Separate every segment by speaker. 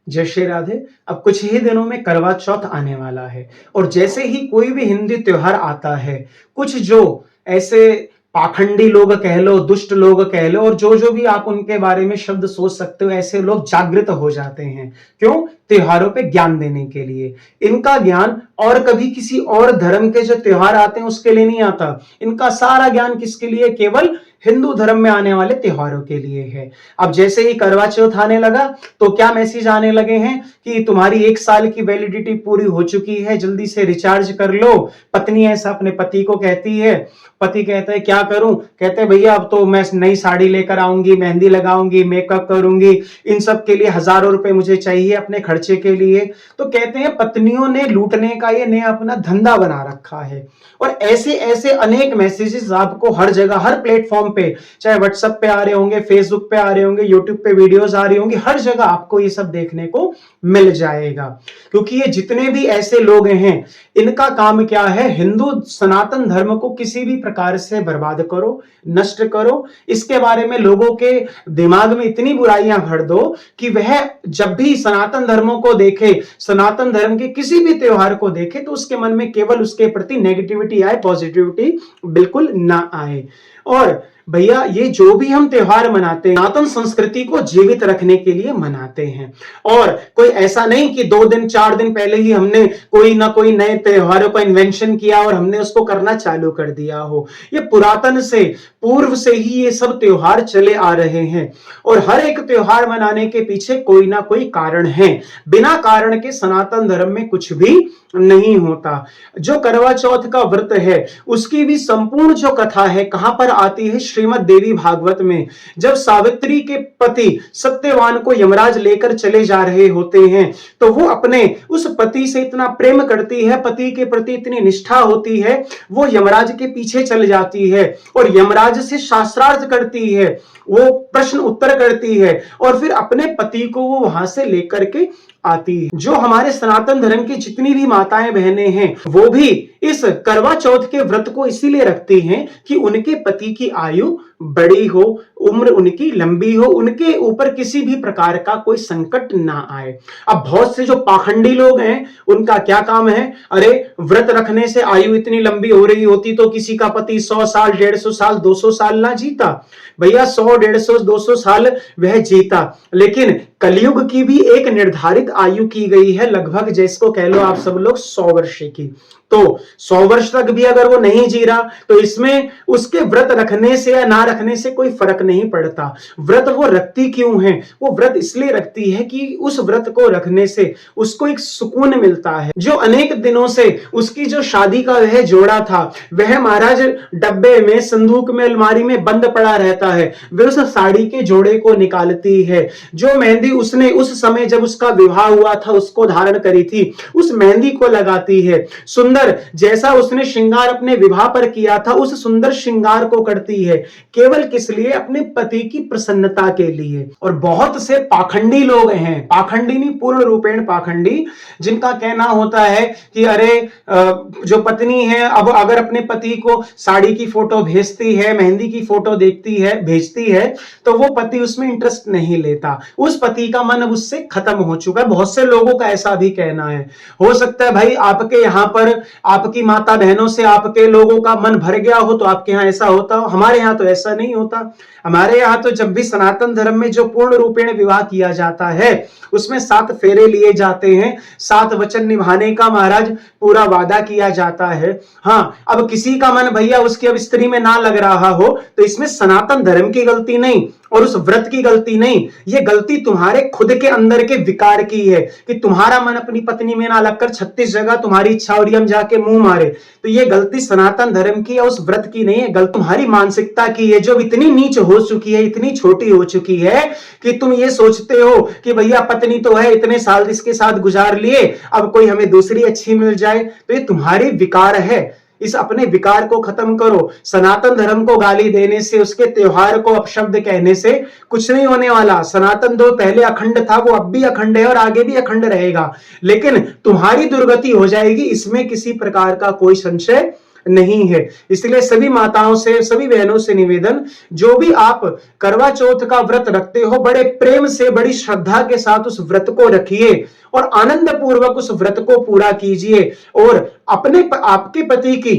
Speaker 1: जय श्री राधे। अब कुछ ही दिनों में करवा चौथ आने वाला है और जैसे ही कोई भी हिंदी त्योहार आता है, कुछ जो ऐसे पाखंडी लोग कह लो, दुष्ट लोग कह लो और जो भी आप उनके बारे में शब्द सोच सकते हो, ऐसे लोग जागृत हो जाते हैं। क्यों? त्योहारों पे ज्ञान देने के लिए। इनका ज्ञान और कभी किसी और धर्म के जो त्योहार आते हैं उसके लिए नहीं आता। इनका सारा ज्ञान किसके लिए? केवल हिंदू धर्म में आने वाले त्योहारों के लिए है। अब जैसे ही करवा चौथ आने लगा तो क्या मैसेज आने लगे हैं कि तुम्हारी 1 साल की वैलिडिटी पूरी हो चुकी है, जल्दी से रिचार्ज कर लो। पत्नी ऐसा अपने पति को कहती है। पति कहता है क्या करूं? कहते हैं भैया अब तो मैं नई साड़ी लेकर आऊंगी, मेहंदी लगाऊंगी, मेकअप करूंगी, इन सब के लिए हजारों रुपए मुझे चाहिए अपने खर्चे के लिए। तो कहते हैं पत्नियों ने लूटने का ये नया अपना धंधा बना रखा है। और ऐसे ऐसे अनेक मैसेजेस आपको हर जगह, हर प्लेटफॉर्म पे, चाहे व्हाट्सएप पे आ रहे होंगे, फेसबुक पे आ रहे होंगे, यूट्यूब पे वीडियोस आ रही होंगी, हर जगह आपको ये सब देखने को मिल जाएगा। क्योंकि ये जितने भी ऐसे लोग हैं, इनका काम क्या है? हिंदू सनातन धर्म को किसी भी प्रकार से बर्बाद करो, नष्ट करो। इसके बारे में लोगों के दिमाग में इतनी बुराइयां भर दो कि वह जब भी सनातन धर्मों को देखे, सनातन धर्म के किसी भी त्योहार को देखे, तो उसके मन में केवल उसके प्रति नेगेटिविटी आए, पॉजिटिविटी बिल्कुल ना आए। और भैया ये जो भी हम त्योहार मनाते हैं, सनातन संस्कृति को जीवित रखने के लिए मनाते हैं। और कोई ऐसा नहीं कि 2 दिन 4 दिन पहले ही हमने कोई ना कोई नए त्योहारों का इन्वेंशन किया और हमने उसको करना चालू कर दिया हो। ये पुरातन से, पूर्व से ही ये सब त्योहार चले आ रहे हैं। और हर एक त्योहार मनाने के पीछे कोई ना कोई कारण है। बिना कारण के सनातन धर्म में कुछ भी नहीं होता। जो करवा चौथ का व्रत है उसकी भी संपूर्ण जो कथा है कहां पर आती है? श्रीमद् देवी भागवत में। जब सावित्री के पति सत्यवान को यमराज लेकर चले जा रहे होते हैं तो वो अपने उस पति से इतना प्रेम करती है, पति के प्रति इतनी निष्ठा होती है, वो यमराज के पीछे चल जाती है और यमराज से शास्त्रार्थ करती है, वो प्रश्न उत्तर करती है और फिर अपने पति को वो वहां से लेकर के आती है। जो हमारे सनातन धर्म की जितनी भी माताएं बहनें हैं वो भी इस करवा चौथ के व्रत को इसीलिए रखती हैं कि उनके पति की आयु बड़ी हो, उम्र उनकी लंबी हो, उनके ऊपर किसी भी प्रकार का कोई संकट ना आए। अब बहुत से जो पाखंडी लोग हैं उनका क्या काम है? अरे व्रत रखने से आयु इतनी लंबी हो रही होती तो किसी का पति 100 साल, 150 साल, 200 साल ना जीता। भैया 100, 150, 200 साल वह जीता, लेकिन कलयुग की भी एक निर्धारित आयु की गई है, लगभग जिसको कह लो आप सब लोग 100 वर्ष की। तो 100 वर्ष तक भी अगर वो नहीं जी रहा तो इसमें उसके व्रत रखने से या ना रखने से कोई फर्क नहीं पड़ता। व्रत वो रखती क्यों है? वो व्रत इसलिए रखती है कि उस व्रत को रखने से उसको एक सुकून मिलता है। जो अनेक दिनों से उसकी जो शादी का वह जोड़ा था वह महाराज डब्बे में, संदूक में, अलमारी में बंद पड़ा रहता है, वह उस साड़ी के जोड़े को निकालती है। जो मेहंदी उसने उस समय जब उसका विवाह हुआ था उसको धारण करी थी, उस मेहंदी को लगाती है। सुंदर जैसा उसने श्रृंगार अपने विवाह पर किया था उस सुंदर श्रृंगार को करती है, केवल किस लिए? अपने पति की प्रसन्नता के लिए। और बहुत से पाखंडी लोग हैं, पाखंडी नहीं, पूर्ण रूपेण पाखंडी, जिनका कहना होता है कि अरे जो पत्नी है अब अगर अपने पति को साड़ी की फोटो भेजती है, मेहंदी की फोटो देखती है, भेजती है, तो वो पति उसमें इंटरेस्ट नहीं लेता, उस पति का मन अब उससे खत्म हो चुका है। बहुत से लोगों का ऐसा भी कहना है। हो सकता है भाई आपके यहां पर आपकी माता बहनों से आपके लोगों का मन भर गया हो तो आपके यहां ऐसा होता हो, हमारे यहां तो ऐसा नहीं होता। हमारे यहां तो जब भी सनातन धर्म में जो पूर्ण रूपेण विवाह किया जाता है उसमें 7 फेरे लिए जाते हैं, 7 वचन निभाने का महाराज पूरा वादा किया जाता है। हाँ, अब किसी का मन भैया उसकी अब स्त्री में ना लग रहा हो तो इसमें सनातन धर्म की गलती नहीं और उस व्रत की गलती नहीं, ये गलती तुम्हारे खुद के अंदर के विकार की है कि तुम्हारा मन अपनी पत्नी में ना लगकर 36 जगह तुम्हारी इच्छा और यम जाके मुंह मारे। तो ये गलती सनातन धर्म की या उस व्रत की नहीं है, गलती तुम्हारी मानसिकता की है जो इतनी नीच हो चुकी है, इतनी छोटी हो चुकी है कि तुम ये सोचते हो कि भैया पत्नी तो है, इतने साल इसके साथ गुजार लिए, अब कोई हमें दूसरी अच्छी मिल जाए। तो ये तुम्हारी विकार है, इस अपने विकार को खत्म करो। सनातन धर्म को गाली देने से, उसके त्योहार को अपशब्द कहने से कुछ नहीं होने वाला। सनातन जो पहले अखंड था वो अब भी अखंड है और आगे भी अखंड रहेगा, लेकिन तुम्हारी दुर्गति हो जाएगी, इसमें किसी प्रकार का कोई संशय नहीं है। इसलिए सभी माताओं से, सभी बहनों से निवेदन, जो भी आप करवा चौथ का व्रत रखते हो, बड़े प्रेम से, बड़ी श्रद्धा के साथ उस व्रत को रखिए और आनंद पूर्वक उस व्रत को पूरा कीजिए। और अपने आपके पति की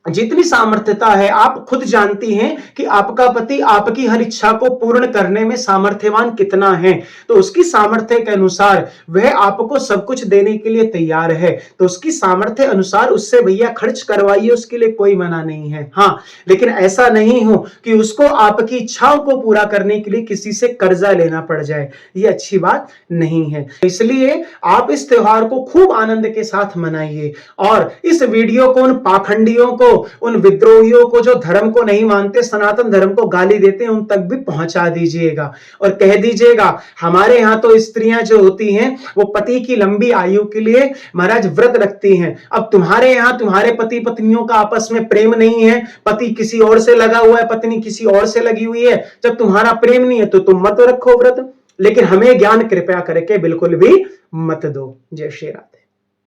Speaker 1: जितनी सामर्थ्यता है, आप खुद जानती हैं कि आपका पति आपकी हर इच्छा को पूर्ण करने में सामर्थ्यवान कितना है, तो उसकी सामर्थ्य के अनुसार वह आपको सब कुछ देने के लिए तैयार है, तो उसकी सामर्थ्य अनुसार उससे भैया खर्च करवाइए, उसके लिए कोई मना नहीं है। हाँ, लेकिन ऐसा नहीं हो कि उसको आपकी इच्छाओं को पूरा करने के लिए किसी से कर्जा लेना पड़ जाए, ये अच्छी बात नहीं है। इसलिए आप इस त्योहार को खूब आनंद के साथ मनाइए और इस वीडियो को उन पाखंडियों को, उन विद्रोहियों को जो धर्म को नहीं मानते, सनातन धर्म को गाली देते हैं, उन तक भी पहुंचा दीजिएगा और कह दीजिएगा हमारे यहां तो स्त्रियां जो होती हैं वो पति की लंबी आयु के लिए महाराज व्रत रखती हैं। अब तुम्हारे यहां तुम्हारे पति पत्नियों का आपस में प्रेम नहीं है, पति किसी और से लगा हुआ है, पत्नी किसी और से लगी हुई है, जब तुम्हारा प्रेम नहीं है तो तुम मत रखो व्रत, लेकिन हमें ज्ञान कृपया करके बिल्कुल भी मत दो। जय श्री राधे।